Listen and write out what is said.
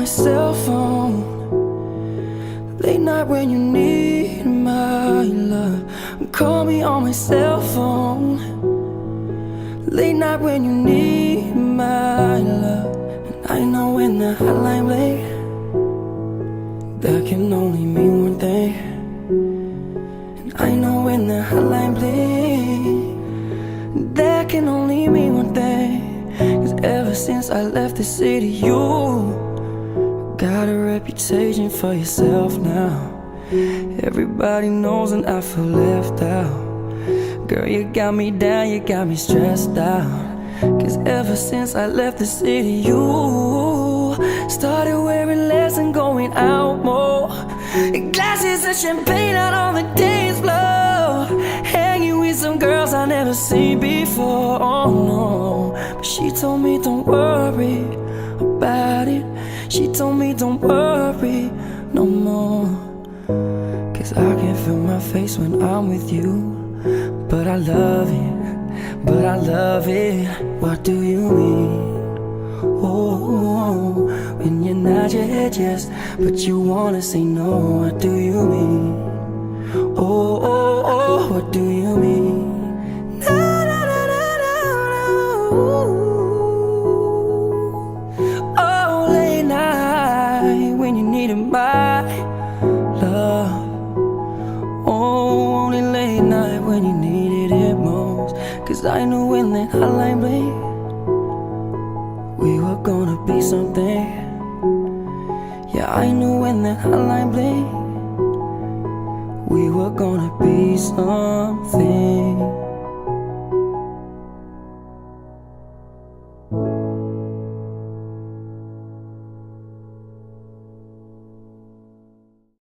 my cell phone. Late night when you need my love. Call me on my cell phone. Late night when you need my love. And I know when the hotline bling, that can only mean one thing. And I know when the hotline bling, that can only mean one thing. 'Cause ever since I left the city, you got a reputation for yourself now. Everybody knows and I feel left out. Girl, you got me down, you got me stressed out. 'Cause ever since I left the city, you started wearing less and going out more. Glasses of champagne out on the dance floor, hanging with some girls I never seen before. Oh no, but she told me don't worry about it. She told me don't worry no more. 'Cause I can feel my face when I'm with you. But I love it, but I love it. What do you mean? Oh, when you're not your head, yes, but you wanna say no. What do you mean? Oh, oh, oh, what do you mean? No, no, no, no, no, no. Oh, late night when you needed my love. Oh, only late night when you needed it most. 'Cause I knew when that hotline bling, we were gonna be something. Yeah, I knew when that hotline bling, we were gonna be something.